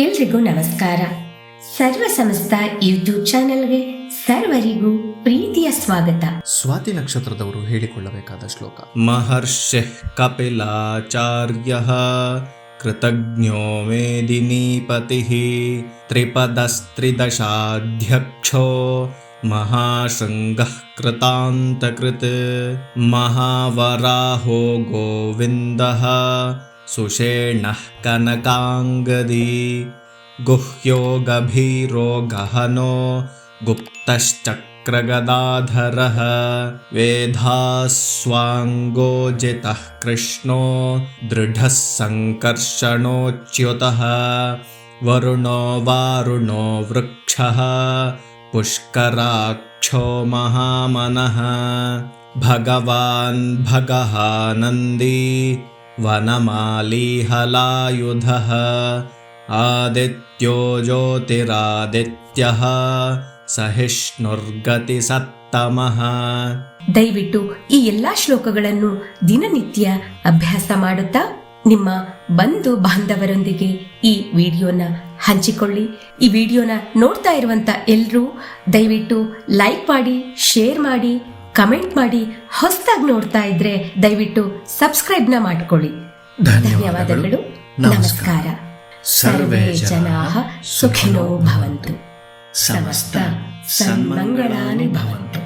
ಎಲ್ರಿಗೂ ನಮಸ್ಕಾರ. ಸರ್ವ ಸಮಸ್ತ ಯೂಟ್ಯೂಬ್ ಚಾನೆಲ್ಗೆ ಸರ್ವರಿಗೂ ಪ್ರೀತಿಯ ಸ್ವಾಗತ. ಸ್ವಾತಿ ನಕ್ಷತ್ರದವರು ಹೇಳಿಕೊಳ್ಳಬೇಕಾದ ಶ್ಲೋಕ. ಮಹರ್ಷಿ ಕಪಿಲಾಚಾರ್ಯ ಕೃತಜ್ಞೋ ಮೇದಿನೀಪತಿ ತ್ರಿಪದಸ್ತ್ರಿದಶಾಧ್ಯಕ್ಷೋ ಮಹಾಶೃಂಗಃ ಕೃತಾಂತಕೃತ್ ಮಹಾವರಾಹೋ ಗೋವಿಂದಃ ಸುಷೇಣಃ ಕನಕಾಂಗದಿ ಗುಹ್ಯೋ ಗಭೀರೋ ಗಹನೋ ಗುಪ್ತಶ್ಚಕ್ರಗದಾಧರಃ ವೇದಾಸ್ವಾಂಗೋಜಿತಃ ಕೃಷ್ಣೋ ದೃಢಃ ಸಂಕರ್ಷಣೋಚ್ಯುತಃ ವರುಣೋ ವಾರುಣೋ ವೃಕ್ಷಃ ಪುಷ್ಕರಾಕ್ಷೋ ಮಹಾಮನಃ ಭಗವಾನ್ ಭಗಃ ನಂದಿ ವನಮಾಲಿ ಹಲಾಯುಧಃ ಆದಿತ್ಯೋ ಜ್ಯೋತಿರಾದಿತ್ಯಃ ಸಹಿಷ್ಣುರ್ಗತಿ ಸತ್ತಮಃ. ದಯವಿಟ್ಟು ಈ ಎಲ್ಲಾ ಶ್ಲೋಕಗಳನ್ನು ದಿನನಿತ್ಯ ಅಭ್ಯಾಸ ಮಾಡುತ್ತಾ ನಿಮ್ಮ ಬಂಧು ಬಾಂಧವರೊಂದಿಗೆ ಈ ವಿಡಿಯೋನ ಹಂಚಿಕೊಳ್ಳಿ. ಈ ವಿಡಿಯೋನ ನೋಡ್ತಾ ಇರುವಂತ ಎಲ್ಲರೂ ದಯವಿಟ್ಟು ಲೈಕ್ ಮಾಡಿ, ಶೇರ್ ಮಾಡಿ, ಕಮೆಂಟ್ ಮಾಡಿ. ಹೊಸದಾಗಿ ನೋಡ್ತಾ ಇದ್ರೆ ದಯವಿಟ್ಟು ಸಬ್ಸ್ಕ್ರೈಬ್ ನ ಮಾಡ್ಕೊಳ್ಳಿ. ಧನ್ಯವಾದಗಳು. ನಮಸ್ಕಾರ. ಸರ್ವೇ ಜನಾಃ ಸುಖಿನೋ ಭವಂತು. ಸಮಸ್ತ ಸನ್ಮಂಗಳಾನಿ ಭವಂತು.